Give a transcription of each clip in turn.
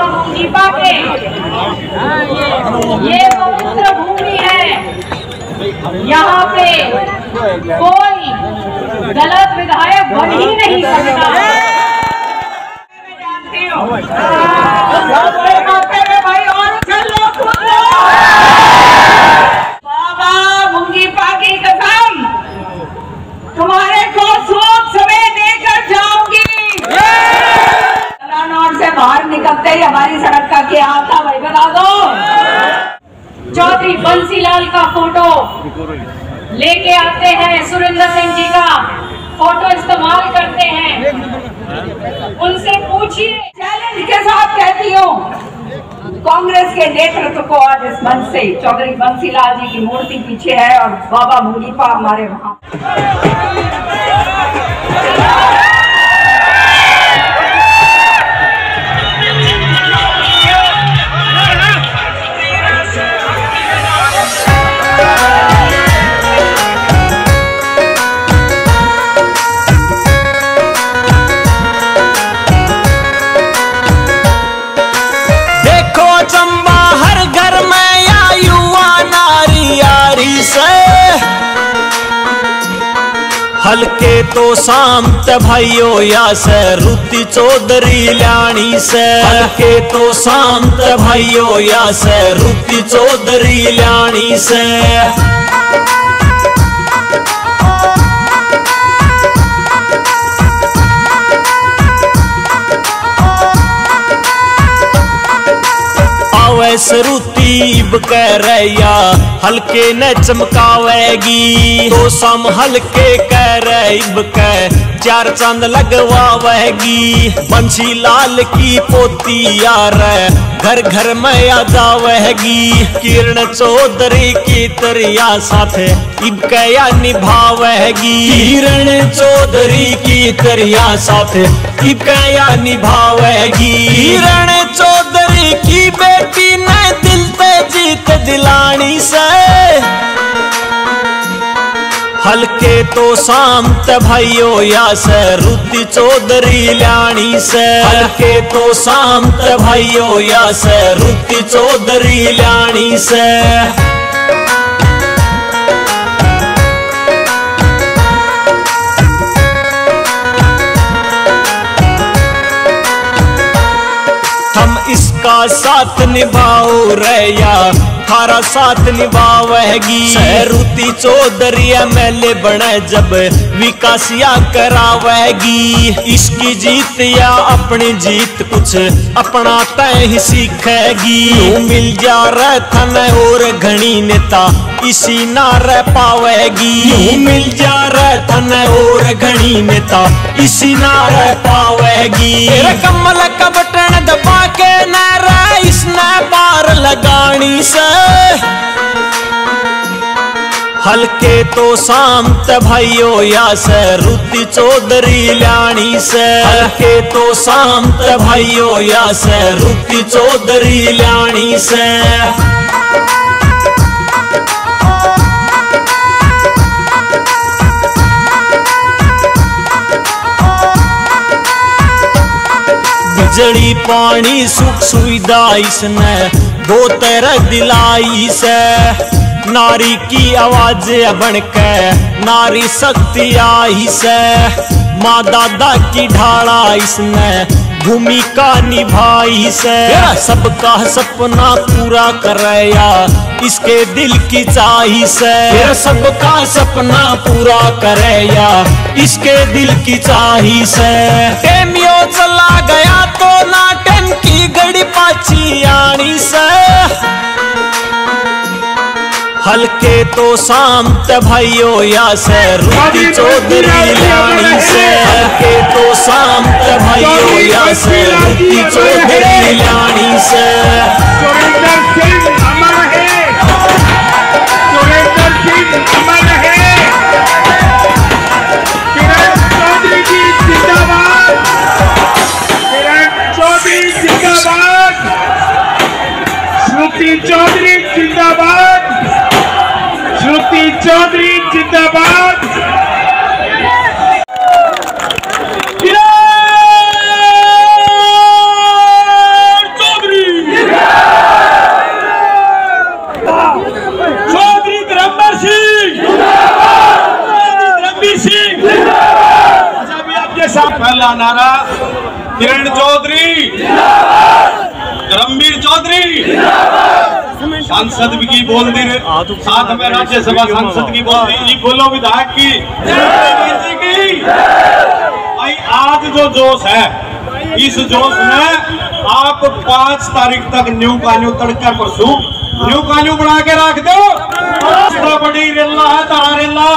मुंगीपा के ये पवित्र भूमि है। यहाँ पे कोई गलत विधायक बन ही नहीं सकता। मैं जानती हूँ भाई और बाबा मुंगीपा की कसम तुम्हारे को सोच समय देकर जाऊंगी। से बाहर निकलते ही हमारी सड़क का क्या आता भाई बता दो। चौधरी बंसीलाल का फोटो लेके आते हैं, सुरेंद्र सिंह जी का फोटो इस्तेमाल करते हैं। उनसे पूछिए, चैलेंज के साथ कहती हूँ कांग्रेस के नेतृत्व को आज इस मंच से चौधरी बंसीलाल जी की मूर्ति पीछे है और बाबा मुंगीपा हमारे वहां। हल्के तो शांत भाइयों या से रुति चौधरी लानी से। हल्के तो शांत भाइयों या से रुति चौधरी लानी से। सरुतीब कह रैया हल्के न चमकावेगी तो सम हल्के कह रईब कह चार चांद लगवावेगी। बंसी लाल की पोती यार घर घर में आ जावेगी। किरण चौधरी की तरिया साथ इब कया निभावेगी। किरण चौधरी की तरिया साथ इब कया निभावेगी। किरण चौधरी की बेटी ने दिल पे जीत दिलानी से। हल्के तो शांत भाइयों या से रुति चौधरी लानी से। हल्के तो शांत भाइयों या से रुति चौधरी लानी से। हम इसका साथ निभाओ रैया थारा साथ निभावेगी। रुति चौधरी एमएलए बने जब विकासिया करावेगी। इसकी जीत या अपनी जीत कुछ अपना तय ही सीखेगी। मिल जा रहा थन और घनी नेता इसी ना रह पावेगी। मिल जा रहा थन और घनी नेता इसी ना रह पावेगी। कमल का बटन दबा के न रह इसने बार लगानी से। हल्के तो शांत भाइयों या से रुति चौधरी लानी से। हल्के तो शांत भाइयों या से रुति चौधरी लानी से। बिजली पानी सुख सुविधा इसने दो तरह दिलाई से। नारी की आवाज बन के नारी शक्ति आई से। माँ दादा की ढाला इसने भूमिका निभाई से। सबका सपना पूरा करया इसके दिल की चाही से। सबका सपना पूरा करया इसके दिल की चाही से। टेमियो चला गया तो नाटन की गड़ी पाछी आनी से। हल्के तो शांत भाइयों या से रुति चौधरी लानी से। हल्के तो शांत भाइयों या से रुति चौधरी लानी से। सुरेंद्र सिंह अमर है, सुरेंद्र सिंह अमर है। किरण चौधरी जी जिंदाबाद, किरण चौधरी जिंदाबाद, श्रुति चौधरी जिंदाबाद, श्रुति चौधरी जिंदाबाद। किरण पहला नारा किरण चौधरी, धर्मवीर चौधरी, सांसद की बोल दी, साथ में राज्यसभा सांसद की बोल दी, बोलो विधायक की भाई। आज जो जोश है, इस जोश में आप 5 तारीख तक न्यू कान्यू तड़का परसू न्यू कान्यू बना के रख दो। बड़ी रेला है तारा रेला,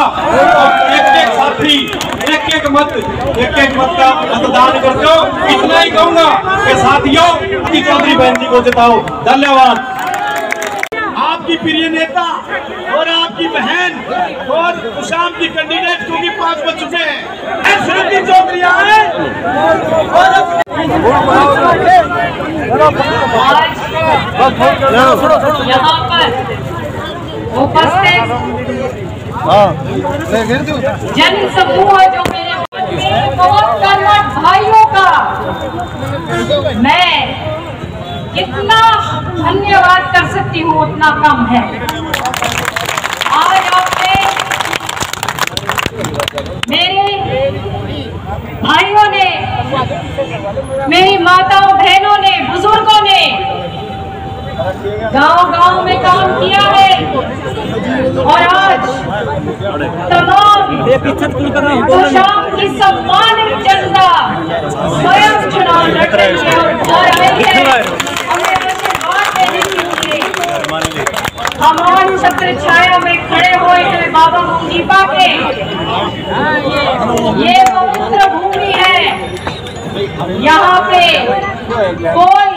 एक साथी एक मत का मतदान कर दो। इतना ही कहूंगा कि साथियों की चौधरी बहन जी को जिताओ। धन्यवाद। आपकी प्रिय नेता और आपकी बहन और शाम की कैंडिडेट को भी 5 बज चुके हैं। श्रुति चौधरी आए यहाँ पर उपस्थित जन समूह जो मेरे बहुत कर्मठ भाइयों का मैं कितना धन्यवाद कर सकती हूँ उतना कम है। आज आपने मेरे भाइयों ने, मेरी माताओं बहनों ने, बुजुर्गों ने गांव-गांव में काम किया है और आज तमाम शाम की सम्मानित जनता स्वयं चुनाव लड़ रही है और आई है हमें आशीर्वाद देने के लिए। हम आज छत्र छाया में खड़े हुए हैं बाबा मुंगीपा के। ये पवित्र भूमि है, यहाँ पे कोई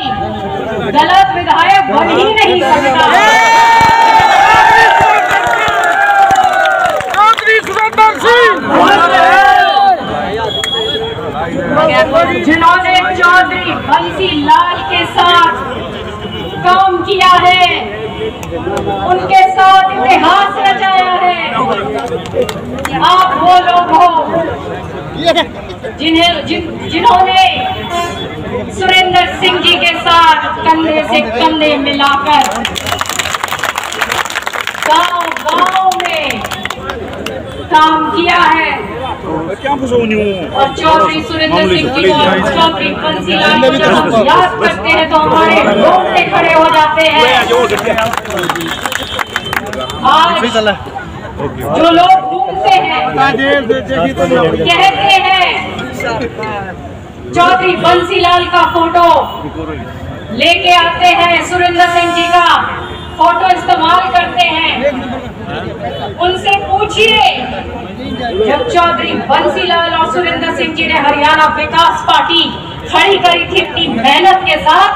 गलत विधायक बन ही नहीं सकता। जिन्होंने चौधरी बंसी लाल के साथ काम किया है, उनके साथ इतिहास रचाया है। आप वो लोग हो जिन्होंने सुरेंद्र सिंह जी के साथ कंधे से कंधे मिलाकर गांव-गांव में काम किया है और चौधरी सुरेंद्र सिंह जी को, चौधरी बंसी लाल को जब हम याद करते हैं तो हमारे रोंगटे खड़े हो जाते हैं। आज जो लोग घूमते हैं कहते हैं चौधरी बंसी लाल का फोटो लेके आते हैं, सुरेंद्र सिंह जी का फोटो इस्तेमाल करते हैं। उनसे पूछिए जब चौधरी बंसी लाल और सुरेंद्र सिंह जी ने हरियाणा विकास पार्टी खड़ी करी थी अपनी मेहनत के साथ,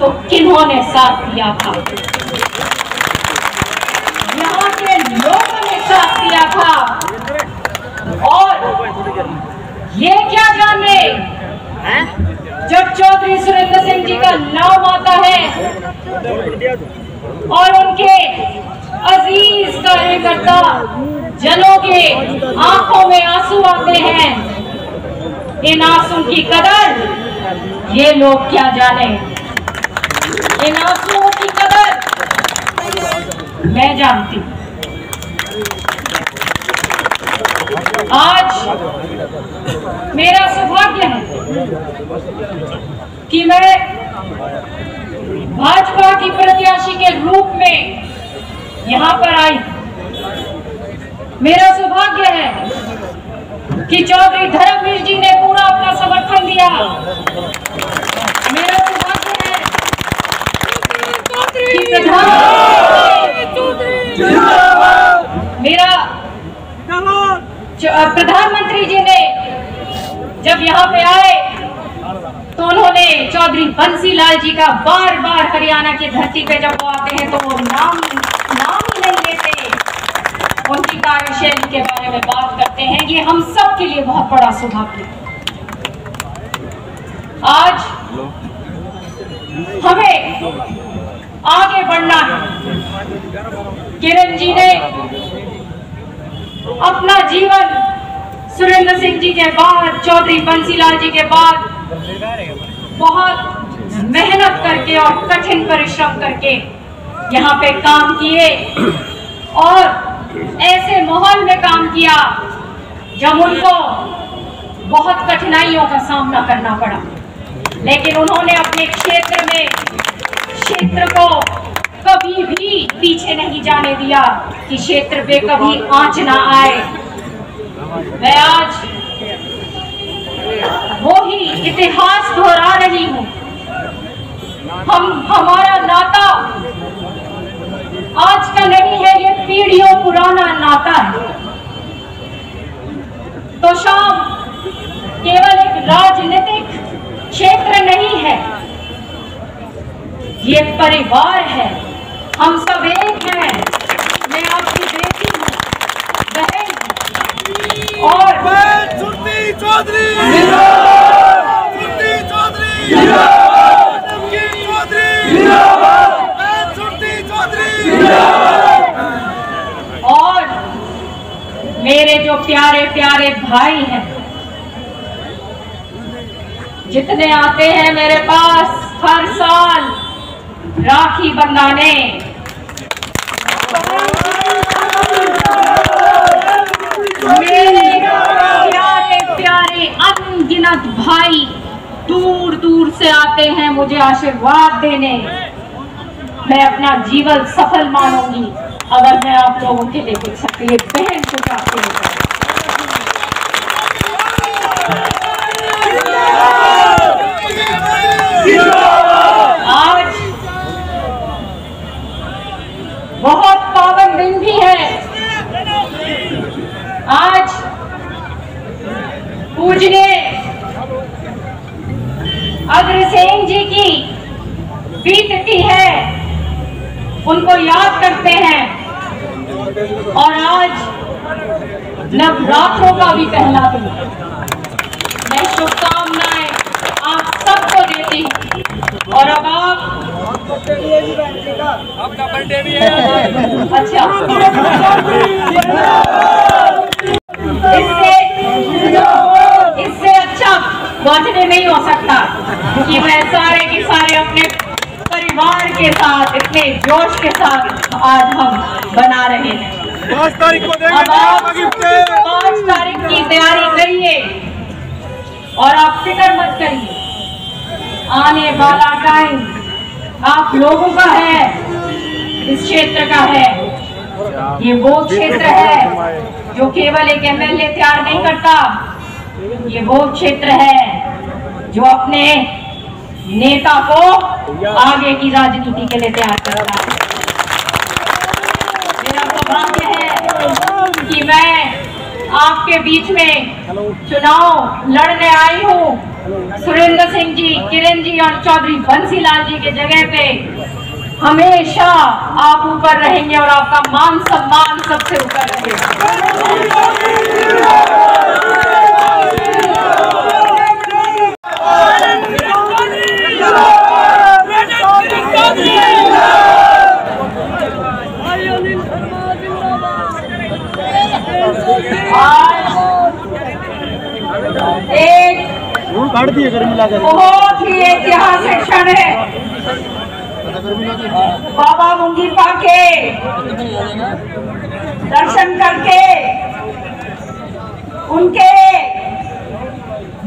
तो किन्होंने साथ दिया था? यहाँ के लोगों ने साथ दिया था। और ये क्या जाने जब चौधरी सुरेंद्र सिंह जी का नाम आता है और उनके अजीज कार्यकर्ता जनों के आंखों में आंसू आते हैं, इन आंसू की कदर ये लोग क्या जाने। इन आंसुओं की कदर मैं जानती। आज मेरा सौभाग्य है कि मैं भाजपा की प्रत्याशी के रूप में यहाँ पर आई। मेरा सौभाग्य है कि चौधरी धर्मवीर जी ने पूरा अपना समर्थन दिया। मेरा सौभाग्य है कि प्रधानमंत्री जी ने जब यहाँ पे आए तो उन्होंने चौधरी बंसी लाल जी का बार बार हरियाणा की धरती पे जब वो आते हैं तो वो नाम ही नहीं लेते, उनकी कार्यशैली के बारे में बात करते हैं। ये हम सब के लिए बहुत बड़ा सौभाग्य। आज हमें आगे बढ़ना है। किरण जी ने अपना जीवन सुरेंद्र सिंह जी के बाद, चौधरी बंसी लाल जी के बाद बहुत मेहनत करके और कठिन परिश्रम करके यहाँ पे काम किए और ऐसे माहौल में काम किया जब उनको बहुत कठिनाइयों का सामना करना पड़ा, लेकिन उन्होंने अपने क्षेत्र को कभी भी पीछे नहीं जाने दिया कि क्षेत्र पे कभी आंच ना आए। मैं आज वो ही इतिहास दोहरा रही हूँ। हमारा नाता आज का नहीं है, ये पीढ़ियों पुराना नाता है। तो शाम केवल एक राजनीतिक क्षेत्र नहीं है, ये परिवार है। हम सब एक हैं। मैं आपकी बेटी हूँ, बहन हूँ। और सुरती चौधरी और मेरे जो प्यारे प्यारे भाई हैं, जितने आते हैं मेरे पास हर साल राखी बंधाने, मेरे प्यारे प्यारे अनगिनत भाई दूर दूर से आते हैं मुझे आशीर्वाद देने। मैं अपना जीवन सफल मानूंगी अगर मैं आप लोगों के लिए कुछ सक्रिय बहन को चाहती हूँ। आज बहुत पावन दिन भी है। आज पूजनीय अग्रसेन जी की प्रीति है, उनको याद करते हैं। और आज नवरात्रों का भी पहला दिन। मैं शुभकामनाएं आप सबको देती हूँ। और अब आपका बर्थडे भी है। अच्छा, इससे अच्छा बर्थडे नहीं हो सकता कि मैं सारे के सारे अपने परिवार के साथ इतने जोश के साथ आज हम बना रहे हैं। 5 तारीख को अब आप 5 तारीख की तैयारी करिए और आप फिक्र मत करिए। आने वाला टाइम आप लोगों का है, इस क्षेत्र का है। ये वो क्षेत्र है जो केवल एक एमएलए तैयार नहीं करता, ये वो क्षेत्र है जो अपने नेता को आगे की राजनीति के लिए तैयार करता है। मेरा सौभाग्य है कि मैं आपके बीच में चुनाव लड़ने आई हूँ। सुरेंद्र सिंह जी, किरण जी और चौधरी बंसीलाल जी के जगह पे हमेशा आप ऊपर रहेंगे और आपका मान सम्मान सबसे ऊपर रहेगा। एक बहुत ही ऐतिहासिक क्षण है। बाबा मुंगीपा के दर्शन करके उनके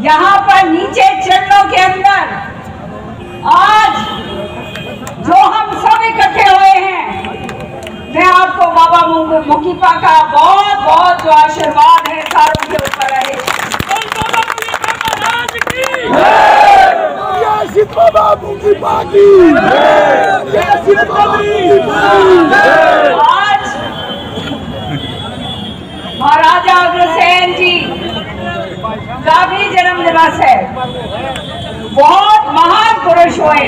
यहाँ पर नीचे चरणों के अंदर आज जो हम सब इकट्ठे हुए हैं, मैं आपको बाबा मुंगीपा का बहुत बहुत जो आशीर्वाद है सारों के ऊपर रहे। आज महाराजा अग्रसेन जी का भी जन्म दिवस है। बहुत महान पुरुष हुए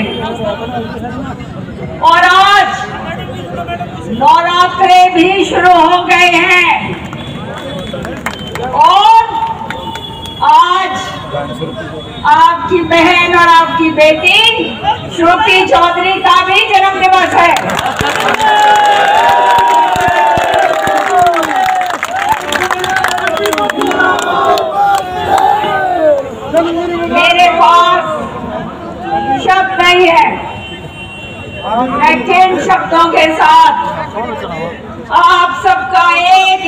और आज नवरात्रे भी शुरू हो गए हैं और आज आपकी बहन और आपकी बेटी श्रुति चौधरी का भी जन्म दिवस है। मेरे पास शब्द नहीं है, मैं किन शब्दों के साथ आप सबका एक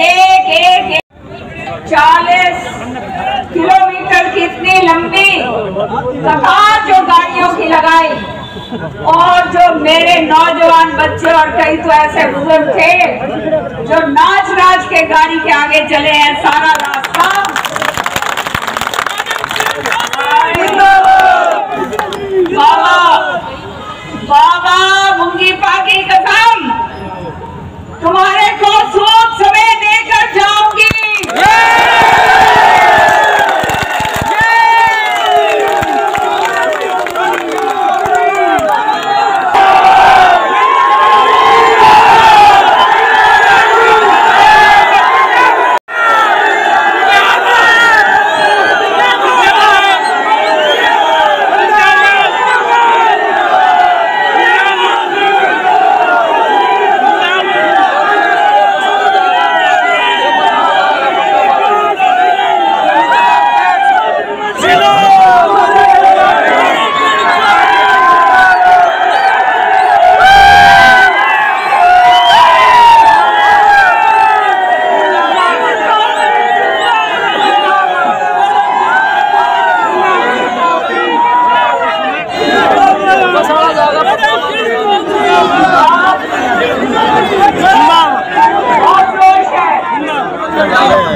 40 किलोमीटर की इतनी लंबी कतार जो गाड़ियों की लगाई, और जो मेरे नौजवान बच्चे और कई तो ऐसे बुजुर्ग थे जो नाच नाच के गाड़ी के आगे चले हैं सारा रास्ता। बाबा मुंगी पाकी कसम, तुम्हारे को सूद समय देकर जाऊंगी।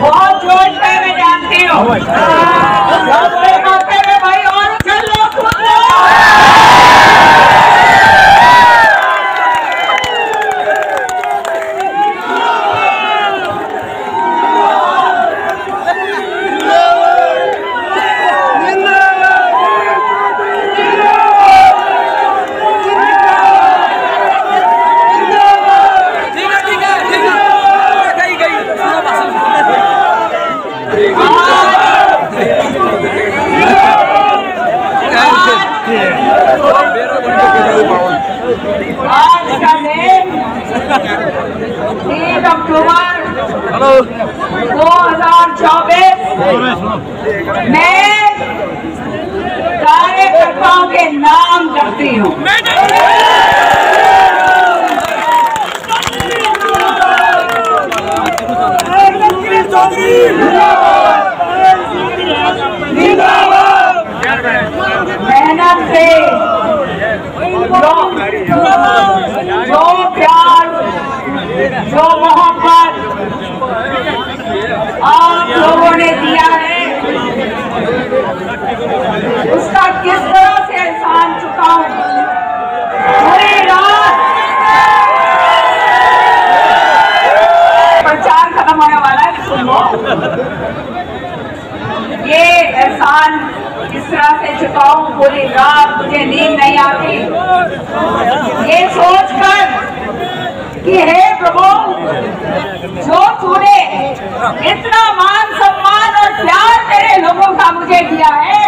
बहुत जोश है, मैं जानती हूँ। भाई और चलो आज का दिन 3 अक्टूबर 2024 मैं कार्यकर्ताओं के नाम करती हूँ। मेहनत से जो प्यार, जो मोहब्बत आप लोगों ने दिया है, उसका किस तरह से एहसान चुकाऊं। पूरी रात प्रचार खत्म होने वाला है, सुन लो। ये एहसान किस तरह से चुकाऊं, पूरी रात मुझे नींद नहीं आती ये सोचकर कि हे प्रभु, जो तूने इतना मान सम्मान और प्यार मेरे लोगों का मुझे दिया है,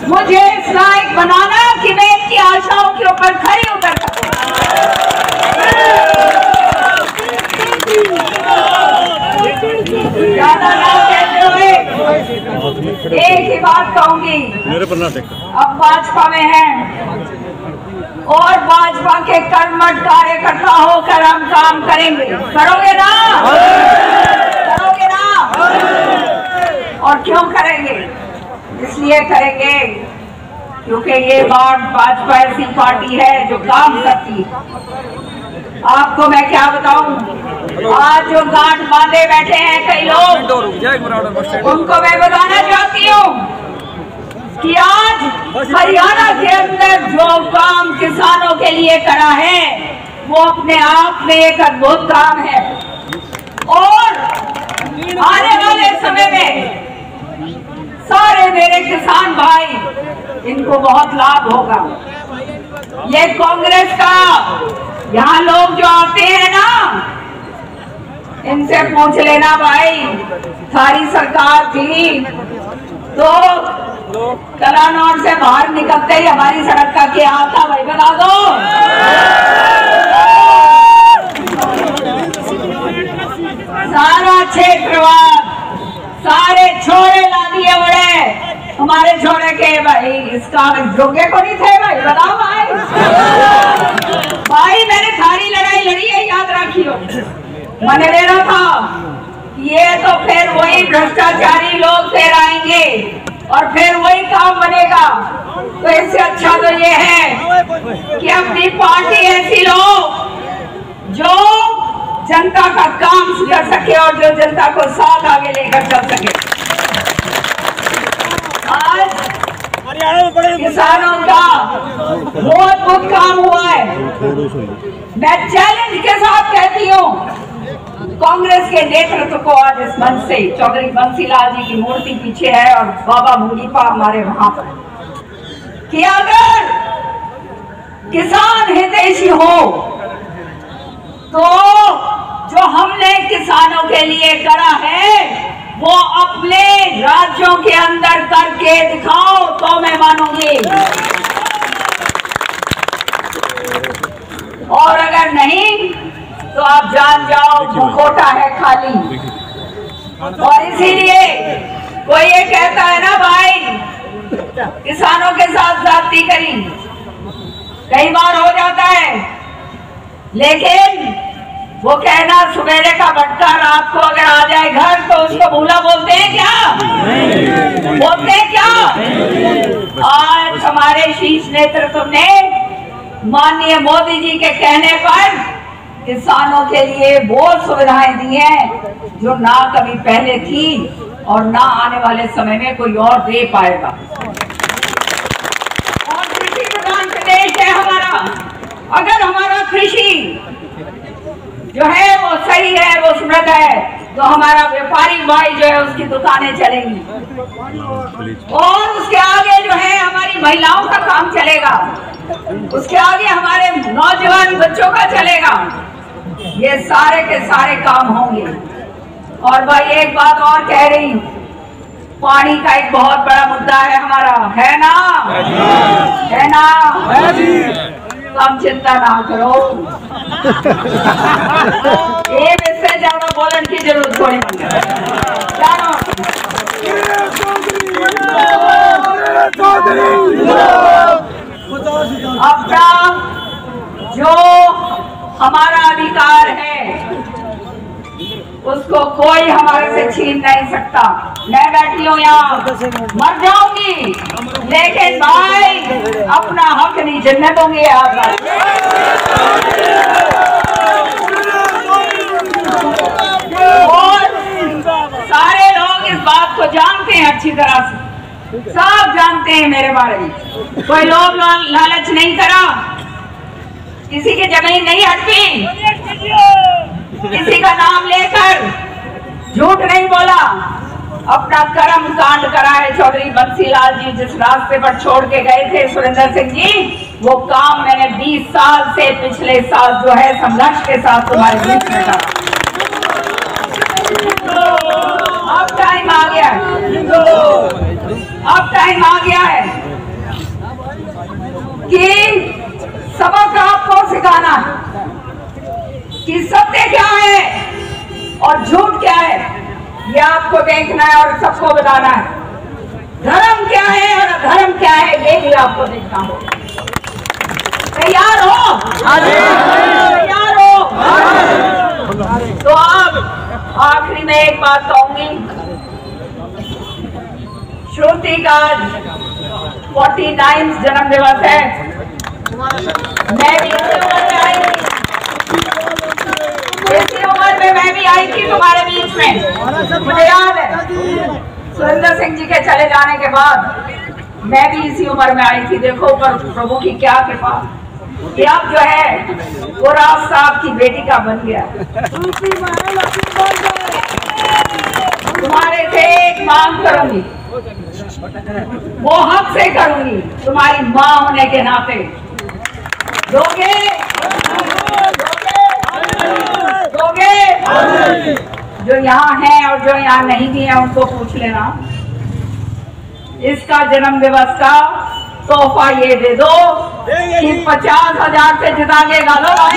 मुझे इस लायक बनाना कि मैं इनकी आशाओं के ऊपर खड़ी उतर सकूं। ज्यादा ना कहते हुए एक ही बात कहूंगी, अब भाजपा में हैं और भाजपा के कर्मठ कार्यकर्ता होकर हम काम करेंगे। करोगे ना? करोगे ना? और क्यों करेंगे? इसलिए करेंगे क्योंकि ये भाजपा ऐसी पार्टी है जो काम करती है। आपको मैं क्या बताऊं, आज जो गांठ बांधे बैठे हैं कई लोग, उनको मैं बताना चाहती हूँ कि आज हरियाणा के अंदर जो काम किसानों के लिए करा है वो अपने आप में एक अद्भुत काम है, और आने वाले समय में सारे मेरे किसान भाई इनको बहुत लाभ होगा। ये कांग्रेस का यहाँ लोग जो आते हैं ना, इनसे पूछ लेना भाई, सारी सरकार थी तो कलानौर से बाहर निकलते ही हमारी सड़क का क्या आता भाई, बता दो। सारा क्षेत्रवाद, सारे छोरे ला दिए बड़े, हमारे छोरे के भाई इसका योग्य को नहीं थे भाई, बताओ भाई। भाई मैंने सारी लड़ाई लड़ी है, याद रखियो। मैंने ले रहा था ये तो फिर वही भ्रष्टाचारी लोग फिर आएंगे और फिर वही काम बनेगा। तो इससे अच्छा तो ये है कि अपनी पार्टी ऐसी लो जो जनता का काम कर सके और जो जनता को साथ आगे लेकर चल सके। आज किसानों का बहुत काम हुआ है। मैं चैलेंज के साथ कहती हूँ कांग्रेस के नेतृत्व को आज इस मंच से, चौधरी बंसीलाल जी की मूर्ति पीछे है और बाबा मुनीपा हमारे वहां पर, कि अगर किसान हितैषी हो तो जो हमने किसानों के लिए करा है वो अपने राज्यों के अंदर करके दिखाओ तो मैं मानूंगी, और अगर नहीं तो आप जान जाओ मुखौटा है खाली। और इसीलिए कोई ये कहता है ना भाई किसानों के साथ जाति करी, कई बार हो जाता है, लेकिन वो कहना सवेरे का भटका रात को अगर आ जाए घर तो उसको भूला बोलते हैं क्या? बोलते हैं क्या? आज हमारे शीर्ष नेतृत्व ने माननीय मोदी जी के कहने पर किसानों के लिए वो सुविधाएं दी हैं जो ना कभी पहले थी और ना आने वाले समय में कोई और दे पाएगा। और कृषि प्रधान प्रदेश है हमारा। अगर हमारा कृषि जो है वो सही है, वो समृद्ध है, तो हमारा व्यापारी भाई जो है उसकी दुकानें चलेंगी और उसके आगे जो है हमारी महिलाओं का काम चलेगा, उसके आगे हमारे नौजवान बच्चों का चलेगा। ये सारे के सारे काम होंगे। और भाई एक बात और कह रही हूँ, पानी का एक बहुत बड़ा मुद्दा है हमारा, है ना? है ना? हम चिंता ना करो, ये इससे ज्यादा बोलने की जरूरत थोड़ी नहीं है। अपना जो हमारा अधिकार है उसको कोई हमारे से छीन नहीं सकता। मैं बैठी हूँ यहाँ, मर जाऊंगी लेकिन भाई अपना हक नहीं छीनने दूंगी आप। और सारे लोग इस बात को जानते हैं, अच्छी तरह से सब जानते हैं मेरे बारे में। कोई लोग लालच नहीं करा, किसी की जमीन नहीं हड़पी, किसी का नाम लेकर झूठ नहीं बोला, अपना कर्म कांड करा है। चौधरी बंसीलाल जी जिस रास्ते पर छोड़ के गए थे सुरेंद्र सिंह जी, वो काम मैंने 20 साल से पिछले साल जो है संघर्ष के साथ तुम्हारे बीच में करा। अब टाइम आ गया है, अब टाइम आ गया है कि सबक आपको सिखाना है कि सत्य क्या है और झूठ क्या है, ये आपको देखना है और सबको बताना है। धर्म क्या है और अधर्म क्या है, ये भी आपको देखना हो। तैयार हो? तैयार हो? तो अब आखिरी में एक बात कहूंगी, श्रुति का 49वां जन्म दिवस है। मैं भी इसी उम्र में मैं भी आई थी तुम्हारे बीच में, मुझे याद है। सुरेंद्र सिंह जी के चले जाने के बाद मैं भी इसी उम्र में आई थी। देखो पर प्रभु की क्या कृपा कि अब जो है वो राज साहब की बेटी का बन गया। तुम्हारे से एक मांग करूंगी, वो हक से करूंगी, तुम्हारी माँ होने के नाते दोगे? दोगे? जो यहाँ हैं और जो यहाँ नहीं भी हैं उनको पूछ लेना। इसका जन्म दिवस का तोहफा ये दे दो कि 50,000 से जिता के गालो भाई।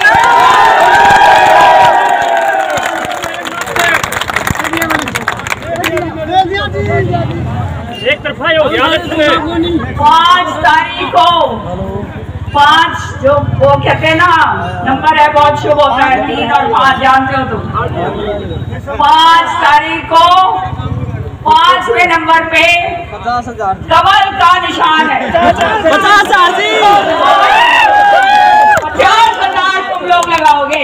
एक तरफा हो गया। 5 तारीख को 5 जो वो कहते हैं ना नंबर है बहुत शुभ होता है, 3 और 5 जानते हो तुम। 5 तारीख को 5वें नंबर पे 50,000 कमल का निशान है। 50,000 तुम लोग लगाओगे।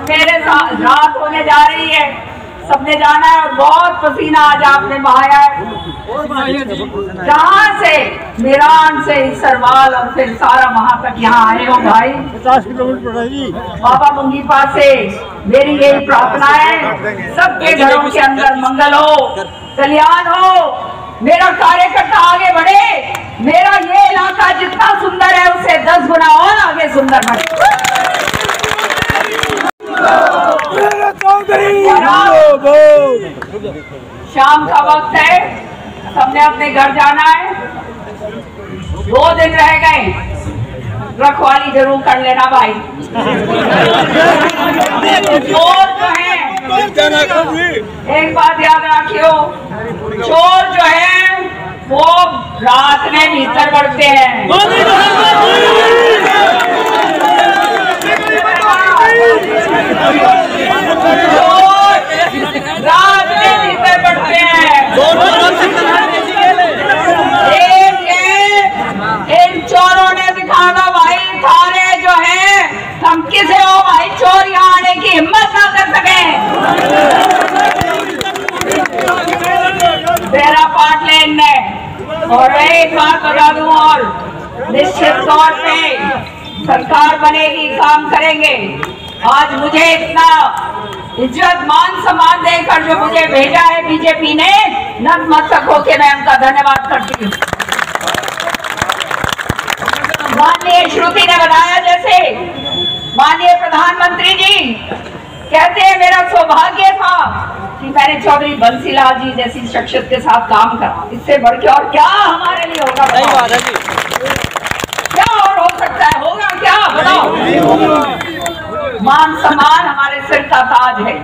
मेरे साथ रात होने जा रही है, सबने जाना है और बहुत पसीना आज आपने बहाया है। जहाँ से मीरान से सरवाल और फिर सारा वहां तक यहाँ आए हो भाई, 50 किलोमीटर पड़ेगी। बाबा मुंगीपा से मेरी यही प्रार्थना है, सबके घरों के अंदर मंगल हो, कल्याण हो, मेरा कार्यकर्ता आगे बढ़े, मेरा ये इलाका जितना सुंदर है उससे 10 गुना और आगे सुंदर बने। शाम का वक्त है, सबने अपने घर जाना है। 2 दिन रह गए, रखवाली जरूर कर लेना भाई। चोर जो है, एक बात याद रखियो, चोर जो है वो रात में भीतर बढ़ते हैं। रात में भीतर बढ़ते हैं। इन चोरों ने दिखाना भाई थाने जो है हम किसे हो भाई, चोर यहाँ आने की हिम्मत ना कर सके। तेरा पाट ले इनने। और एक बात बता दूं, और निश्चित तौर पे सरकार बनेगी, काम करेंगे। आज मुझे इतना इज्जत मान सम्मान देकर जो मुझे भेजा है बीजेपी ने, नतमस्तक होकर मैं उनका धन्यवाद करती हूँ। माननीय श्रुति ने बताया, जैसे माननीय प्रधानमंत्री जी कहते हैं मेरा सौभाग्य था कि मैंने चौधरी बंसीलाल जी जैसी शख्सियत के साथ काम करा। इससे बढ़ के और क्या हमारे लिए होगा? क्या और हो सकता है? होगा क्या बताओ? मान सम्मान हमारे सिर का ताज है।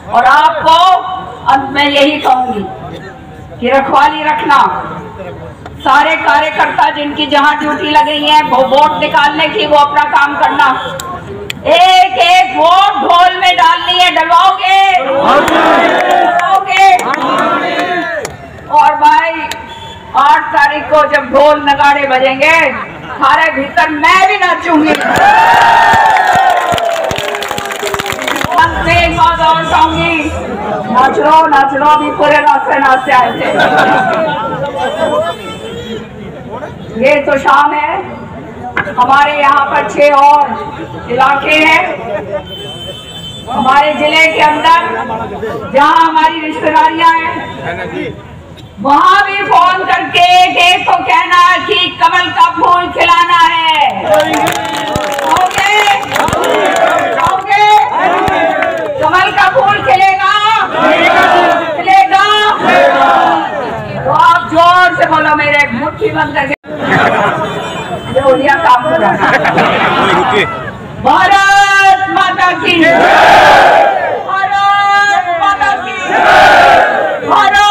और आपको अंत में यही कहूंगी कि रखवाली रखना, सारे कार्यकर्ता जिनकी जहां ड्यूटी लगी है वो वोट निकालने की, वो अपना काम करना। एक एक वोट ढोल में डालनी है, डलवाओगे? और भाई 8 तारीख को जब ढोल नगाड़े बजेंगे, हमारे भीतर मैं भी नाचूंगी। एक बात और कहूंगी, नाच लो भी पूरे रास्ते नाचते आए थे। ये तो शाम है, हमारे यहाँ पर 6 और इलाके हैं हमारे जिले के अंदर जहाँ हमारी रिश्तेदारियां हैं। वहाँ भी फोन करके एक को कहना कि कमल का फूल खिलाना है। आओगे? कमल का फूल खिलेगा? तो आप जोर से बोलो, मेरे मुट्ठी बंद करके काम पूरा। भारत माता की, भारत माता की, भारत